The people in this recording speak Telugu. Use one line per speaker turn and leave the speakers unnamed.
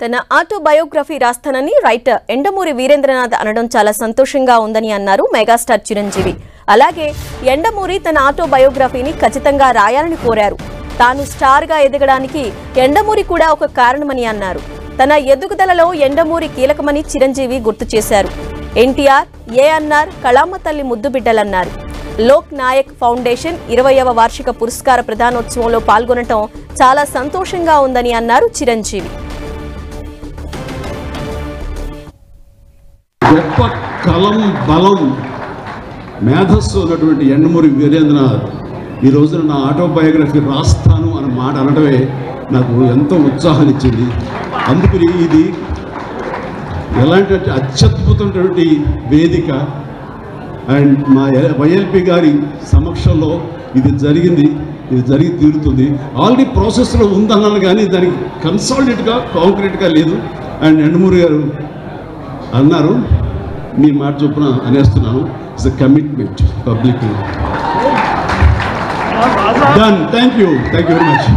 తన ఆటోబయోగ్రఫీ రాస్తానని రైటర్ ఎండమూరి వీరేంద్రనాథ్ అనడం చాలా సంతోషంగా ఉందని అన్నారు మెగాస్టార్ చిరంజీవి. అలాగే ఎండమూరి తన ఆటోబయోగ్రఫీని ఖచ్చితంగా రాయాలని కోరారు. తాను స్టార్గా ఎదగడానికి ఎండమూరి కూడా ఒక కారణమని అన్నారు. తన ఎదుగుదలలో ఎండమూరి కీలకమని చిరంజీవి గుర్తు చేశారు. ఎన్టీఆర్, ఏఎన్ఆర్, కళామ తల్లి ముద్దుబిడ్డలన్నారు. లోక్ నాయక్ ఫౌండేషన్ 20వ వార్షిక పురస్కార ప్రదానోత్సవంలో పాల్గొనడం చాలా సంతోషంగా ఉందని అన్నారు చిరంజీవి.
గొప్ప కలం బలం మేధస్సు ఉన్నటువంటి ఎండమూరి వీరేంద్రనాథ్ ఈ రోజున నా ఆటోబయోగ్రఫీ రాస్తాను అన్న మాట అనడమే నాకు ఎంతో ఉత్సాహాన్ని ఇచ్చింది. అందుకని ఇది ఎలాంటి అత్యద్భుతమైనటువంటి వేదిక అండ్ మా వైఎల్పి గారి సమక్షంలో ఇది జరిగి తీరుతుంది. ఆల్రెడీ ప్రాసెస్లో ఉందన్నాను కానీ దానికి కన్సాలిడేట్గా కాంక్రీట్గా లేదు. అండ్ ఎండమూరి గారు అన్నారు, మీ మాట చొప్పున అనేస్తున్నాను. It's a commitment public. Done. Thank you very much.